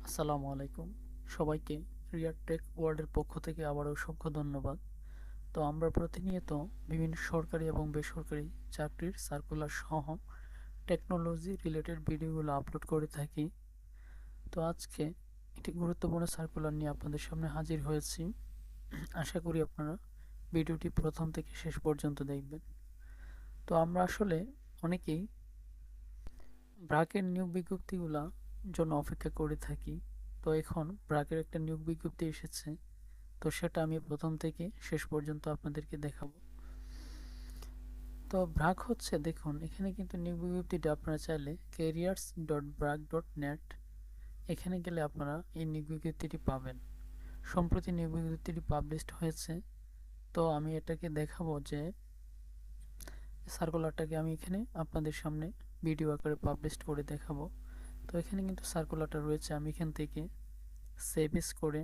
আসসালামু আলাইকুম সবাইকে রিয়ার টেক ওয়ার্ল্ডের পক্ষ থেকে আবারও অসংখ্য ধন্যবাদ। তো আমরা প্রতিনিয়ত বিভিন্ন সরকারি এবং বেসরকারি চাকরির সার্কুলার সহ টেকনোলজি রিলেটেড ভিডিওগুলো আপলোড করে থাকি। তো আজকে একটি গুরুত্বপূর্ণ সার্কুলার নিয়ে আপনাদের সামনে হাজির হয়েছি। আশা করি আপনারা ভিডিওটি প্রথম থেকে শেষ পর্যন্ত দেখবেন। তো আমরা আসলে অনেকেই ব্র্যাকের নিয়োগ বিজ্ঞপ্তিগুলা জন্য অপেক্ষা করে থাকি। তো এখন ব্র্যাকের একটা নিয়োগ বিজ্ঞপ্তি এসেছে, তো সেটা আমি প্রথম থেকে শেষ পর্যন্ত আপনাদেরকে দেখাবো। তো ব্র্যাক হচ্ছে, দেখুন এখানে কিন্তু নিয়োগ বিজ্ঞপ্তিটা আপনারা চাইলে careers.brag.net এখানে গেলে আপনারা এই নিয়োগ বিজ্ঞপ্তিটি পাবেন। সম্প্রতি নিয়োগ বিজ্ঞপ্তিটি পাবলিশড হয়েছে। তো আমি এটাকে দেখাবো যে সার্কুলারটাকে আমি এখানে আপনাদের সামনে ভিডিও আকারে পাবলিশ করে দেখাবো। তো এখানে কিন্তু সার্কুলারটা রয়েছে, আমি এখান থেকে সেভ এস করে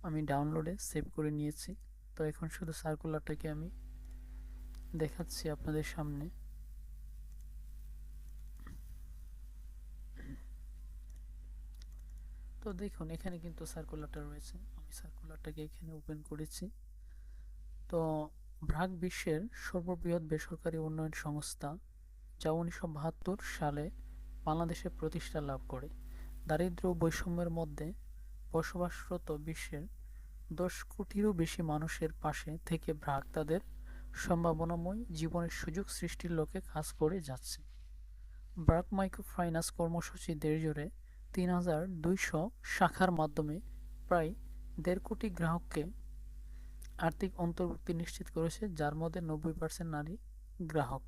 আমি ডাউনলোডে সেভ করে নিয়েছি। তো এখন শুধু সার্কুলারটাকে আমি দেখাচ্ছি আপনাদের সামনে। তো দেখুন এখানে কিন্তু সার্কুলারটা রয়েছে, আমি সার্কুলারটাকে এখানে ওপেন করেছি। তো ব্র্যাক বিশ্বের সর্ববৃহৎ বেসরকারি উন্নয়ন সংস্থা, যা 1972 সালে বাংলাদেশে প্রতিষ্ঠা লাভ করে। দারিদ্র্য ও বৈষম্যের মধ্যে বসবাসরত বিশ্বের 10 কোটিরও বেশি মানুষের পাশে থেকে ব্র্যাক তাদের সম্ভাবনাময় জীবনের সুযোগ সৃষ্টির লক্ষ্যে কাজ করে যাচ্ছে। ব্র্যাক মাইক্রোফাইন্যান্স কর্মসূচি দেশজুড়ে ৩,২০০ শাখার মাধ্যমে প্রায় ১.৫ কোটি গ্রাহককে আর্থিক অন্তর্ভুক্তি নিশ্চিত করেছে, যার মধ্যে ৯০% নারী গ্রাহক।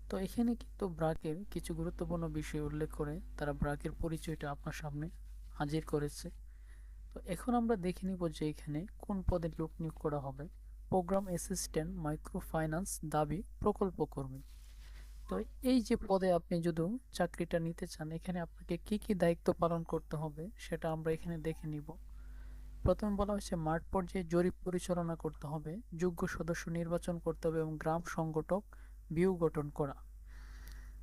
তো এখানে কিন্তু ব্র্যাকের কিছু গুরুত্বপূর্ণ বিষয় উল্লেখ করে তারা ব্র্যাকের পরিচয়টা আপনার সামনে হাজির করেছে। তো এখন আমরা দেখে নিব যে এখানে কোন পদে লোক নিয়োগ করা হবে। প্রোগ্রাম অ্যাসিস্ট্যান্ট মাইক্রো ফাইন্যান্স দাবি প্রকল্প কর্মী। তো এই যে পদে আপনি যদি চাকরিটা নিতে চান, এখানে আপনাকে কি কি দায়িত্ব পালন করতে হবে সেটা আমরা এখানে দেখে নিব। প্রথমে বলা হয়েছে মাঠ পর্যায়ে জরিপ পরিচালনা করতে হবে, যোগ্য সদস্য নির্বাচন করতে হবে এবং গ্রাম সংগঠক বিউ গঠন করা।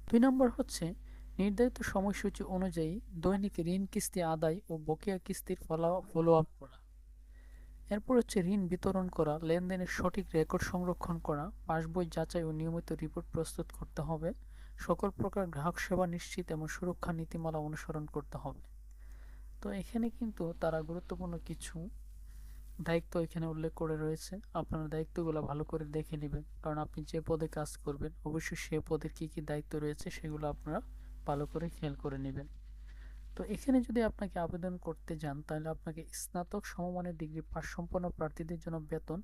২ নম্বর হচ্ছে নির্ধারিত সময়সূচি অনুযায়ী দৈনিক ঋণ কিস্তি আদায় ও বকেয়া কিস্তির ফলো আপ করা। এরপর হচ্ছে ঋণ বিতরণ করা, লেনদেনের সঠিক রেকর্ড সংরক্ষণ করা, পাসবই যাচাই ও নিয়মিত রিপোর্ট প্রস্তুত করতে হবে, সকল প্রকার গ্রাহক সেবা নিশ্চিত এবং সুরক্ষা নীতিমালা অনুসরণ করতে হবে। তো এখানে কিন্তু তারা গুরুত্বপূর্ণ কিছু দায়িত্ব এখানে উল্লেখ করে রয়েছে। আপনারা দায়িত্বগুলো ভালো করে দেখে নেবেন, কারণ আপনি যে পদে কাজ করবেন অবশ্যই সে পদের কি কি দায়িত্ব রয়েছে সেগুলো আপনারা ভালো করে খেয়াল করে নেবেন। তো এখানে যদি আপনাকে আবেদন করতে যান, তাহলে আপনাকে স্নাতক সমমানের ডিগ্রি পাস সম্পন্ন প্রার্থীদের জন্য বেতন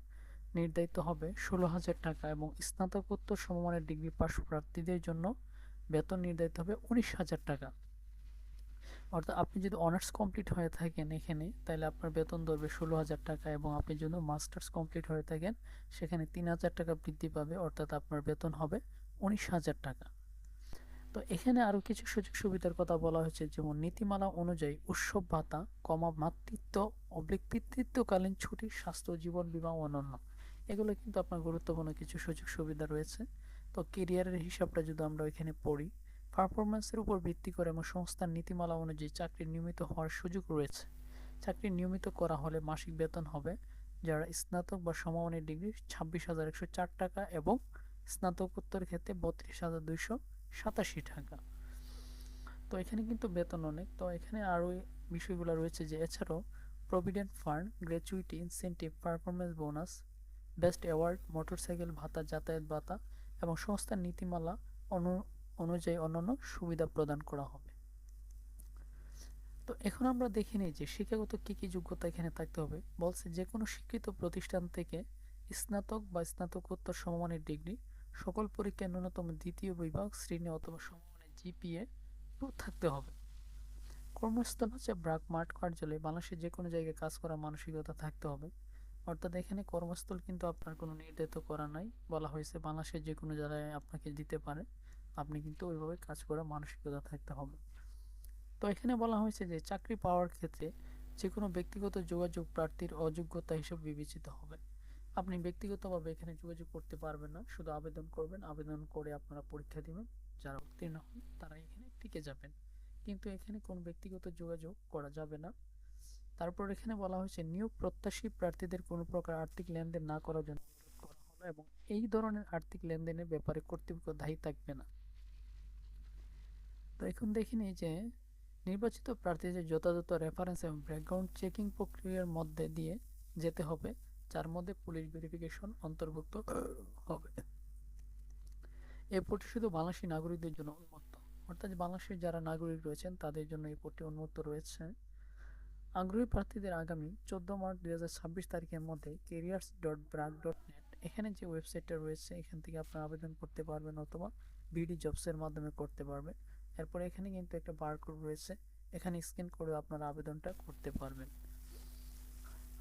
নির্ধারিত হবে 16,000 টাকা এবং স্নাতকোত্তর সমমানের ডিগ্রি পাস প্রার্থীদের জন্য বেতন নির্ধারিত হবে 19,000 টাকা। অর্থাৎ আপনি যদি অনার্স কমপ্লিট হয়ে থাকেন এখানে, তাহলে আপনার বেতন ধরবে 16,000 টাকা এবং আপনি যদি মাস্টার্স কমপ্লিট হয়ে থাকেন সেখানে 3,000 টাকা বৃদ্ধি পাবে, অর্থাৎ আপনার বেতন হবে 19,000 টাকা। তো এখানে আরও কিছু সুযোগ সুবিধার কথা বলা হয়েছে, যেমন নীতিমালা অনুযায়ী উৎসব ভাতা, মাতৃত্ব পিতৃত্বকালীন ছুটি, স্বাস্থ্য, জীবন বীমা ও অন্যান্য, এগুলো কিন্তু আপনার গুরুত্বপূর্ণ কিছু সুযোগ সুবিধা রয়েছে। তো কেরিয়ারের হিসাবটা যদি আমরা এখানে পড়ি, পারফরমেন্সের উপর ভিত্তি করে এবং সংস্থার নীতিমালা অনুযায়ী চাকরি নিয়মিত হওয়ার সুযোগ রয়েছে। চাকরি নিয়মিত করা হলে মাসিক বেতন হবে যারা স্নাতক বা সমমানের ডিগ্রি 26,104 টাকা এবং স্নাতকোত্তর ক্ষেত্রে 32,287 টাকা। তো এখানে কিন্তু বেতন অনেক। তো এখানে আরও বিষয়গুলো রয়েছে যে এছাড়াও provident fund, gratuity, incentive, performance bonus, best award, motorcycle ভাতা, যাতায়াত ভাতা এবং সংস্থার নীতিমালা অনুযায়ী অন্যান্য সুবিধা প্রদান করা হবে। তো এখন আমরা দেখে নিই যে শিক্ষাগত কি কি যোগ্যতা এখানে থাকতে হবে। বলছে যে কোনো স্বীকৃত প্রতিষ্ঠান থেকে স্নাতক বা স্নাতকোত্তর সমমানের ডিগ্রি, সকল পরীক্ষায় ন্যূনতম দ্বিতীয় বিভাগ শ্রেণী অথবা সমমানের জিপিএ 2 থাকতে হবে। কর্মস্থল হচ্ছে ব্র্যাক মাঠ কার্যালয়ে বাংলাদেশের যে কোনো জায়গায় কাজ করার মানসিকতা থাকতে হবে। অর্থাৎ এখানে কর্মস্থল কিন্তু আপনার কোনো নির্ধারিত করা নাই, বলা হয়েছে বাংলাদেশের যে কোনো জায়গায় আপনাকে দিতে পারে, আপনি কিন্তু ওইভাবে কাজ করার মানসিকতা থাকতে হবে। তো এখানে বলা হয়েছে যে চাকরি পাওয়ার ক্ষেত্রে যে কোনো ব্যক্তিগত যোগাযোগ প্রার্থীর অযোগ্যতা হিসেবে বিবেচিত হবে। আপনি ব্যক্তিগতভাবে এখানে যোগাযোগ করতে পারবেন না, শুধু আবেদন করবেন, আবেদন করে আপনারা পরীক্ষা দিবেন, যারা উত্তীর্ণ হন তারা এখানে টিকে যাবেন। কিন্তু এখানে কোনো ব্যক্তিগত যোগাযোগ করা যাবে না। তারপর এখানে বলা হয়েছে নিয়োগ প্রত্যাশী প্রার্থীদের কোনো প্রকার আর্থিক লেনদেন না করার জন্য অনুরোধ করা হলো এবং এই ধরনের আর্থিক লেনদেনের ব্যাপারে কর্তৃপক্ষ দায়ী থাকবে না। তো এখন দেখে নিই যে নির্বাচিত প্রার্থীদের যথাযথ রেফারেন্স এবং ব্যাকগ্রাউন্ড চেকিং প্রক্রিয়ার মধ্যে দিয়ে যেতে হবে, যার মধ্যে পুলিশ ভেরিফিকেশন অন্তর্ভুক্ত হবে। এই পদটি শুধু বাংলাদেশী নাগরিকদের জন্য উন্মুক্ত, অর্থাৎ বাংলাদেশের যারা নাগরিক রয়েছেন তাদের জন্য এই পদটি উন্মুক্ত রয়েছে। আগ্রহী প্রার্থীদের আগামী 14 মার্চ 2026 তারিখের মধ্যে careers.bragg.net এখানে যে ওয়েবসাইটটা রয়েছে এখান থেকে আপনারা আবেদন করতে পারবেন অথবা বিডি জবসের মাধ্যমে করতে পারবেন। এরপর এখানে কিন্তু একটা বারকোড রয়েছে, এখানে স্ক্যান করে আপনারা আবেদনটা করতে পারবেন।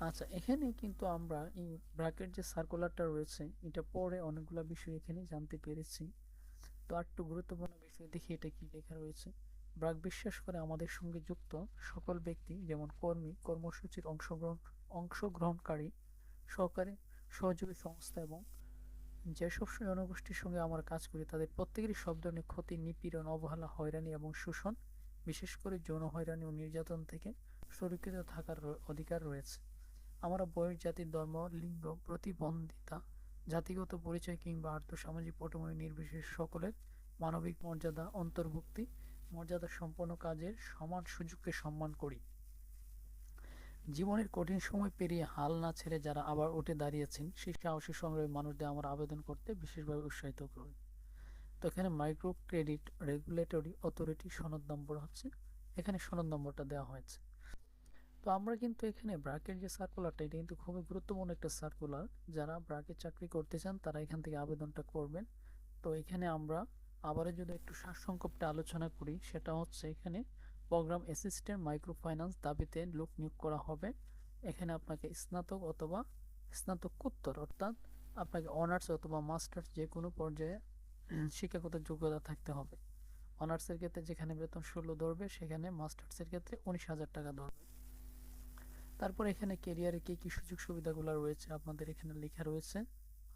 আচ্ছা, এখানে কিন্তু আমরা এই ব্র্যাকের যে সার্কুলারটা রয়েছে এটা পড়ে অনেকগুলো বিষয় এখানে জানতে পেরেছি। তো আরেকটু গুরুত্বপূর্ণ বিষয় দেখি এটা কি লেখা রয়েছে। ব্র্যাক বিশ্বাস করে আমাদের সঙ্গে যুক্ত সকল ব্যক্তি যেমন কর্মী, কর্মসূচির অংশগ্রহণকারী, সহকারী, সহযোগী সংস্থা এবং যেসব জনগোষ্ঠীর সঙ্গে আমরা কাজ করি তাদের প্রত্যেকেরই সব ধরনের ক্ষতি, নিপীড়ন, অবহেলা, হয়রানি এবং শোষণ, বিশেষ করে যৌন হয়রানি ও নির্যাতন থেকে সুরক্ষিত থাকার অধিকার রয়েছে। আমরা বয়স, জাতি, ধর্ম, লিঙ্গ, প্রতিবন্ধিতা, জাতিগত পরিচয় কিংবা আর্থসামাজিক পটভূমি নির্বিশেষে সকলের মানবিক মর্যাদা, অন্তর্ভুক্তি, মর্যাদা সম্পন্ন কাজের সমান সুযোগকে সম্মান করি। জীবনের কঠিন সময় পেরিয়ে হাল না ছেড়ে যারা আবার উঠে দাঁড়িয়েছেন সেই সাহসী সংগ্রামী মানুষদের আমরা আবেদন করতে বিশেষভাবে উৎসাহিত করি। তো এখানে মাইক্রো ক্রেডিট রেগুলেটরি অথরিটি সনদ নম্বর হচ্ছে, এখানে সনদ নম্বরটা দেওয়া হয়েছে। তো আমরা কিন্তু এখানে ব্র্যাকের যে সার্কুলারটা এটা কিন্তু খুবই গুরুত্বপূর্ণ একটা সার্কুলার, যারা ব্র্যাকে চাকরি করতে চান তারা এখান থেকে আবেদনটা করবেন। তো এখানে আমরা আবারও যদি একটু সারসংক্ষেপে আলোচনা করি সেটা হচ্ছে এখানে প্রোগ্রাম অ্যাসিস্ট্যান্ট মাইক্রো ফাইন্যান্স দাবিতে লোক নিয়োগ করা হবে। এখানে আপনাকে স্নাতক অথবা স্নাতকোত্তর অর্থাৎ আপনাকে অনার্স অথবা মাস্টার্স যে কোনো পর্যায়ে শিক্ষাগত যোগ্যতা থাকতে হবে। অনার্সের ক্ষেত্রে যেখানে বেতন 16 ধরবে সেখানে মাস্টার্সের ক্ষেত্রে 19,000 টাকা ধরবে। তারপর এখানে কেরিয়ারে কি কি সুযোগ সুবিধাগুলো রয়েছে আপনাদের এখানে লেখা রয়েছে,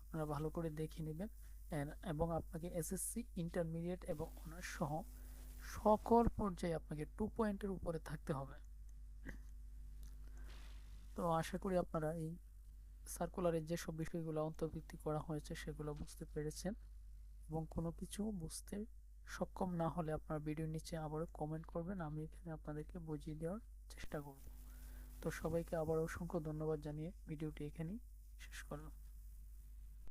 আপনারা ভালো করে দেখে নেবেন। এবং আপনাকে এসএসসি, ইন্টারমিডিয়েট এবং অনার্স সহ সকল পর্যায়ে আপনাকে 2 পয়েন্টের উপরে থাকতে হবে। তো আশা করি আপনারা এই সার্কুলারের যেসব বিষয়গুলো অন্তর্ভুক্ত করা হয়েছে সেগুলো বুঝতে পেরেছেন, এবং কোনো কিছু বুঝতে সক্ষম না হলে আপনারা ভিডিওর নিচে আবারও কমেন্ট করবেন, আমি এখানে আপনাদেরকে বুঝিয়ে দেওয়ার চেষ্টা করব। তো সবাইকে আবার অসংখ্য ধন্যবাদ জানিয়ে ভিডিওটি এখানেই শেষ করলাম।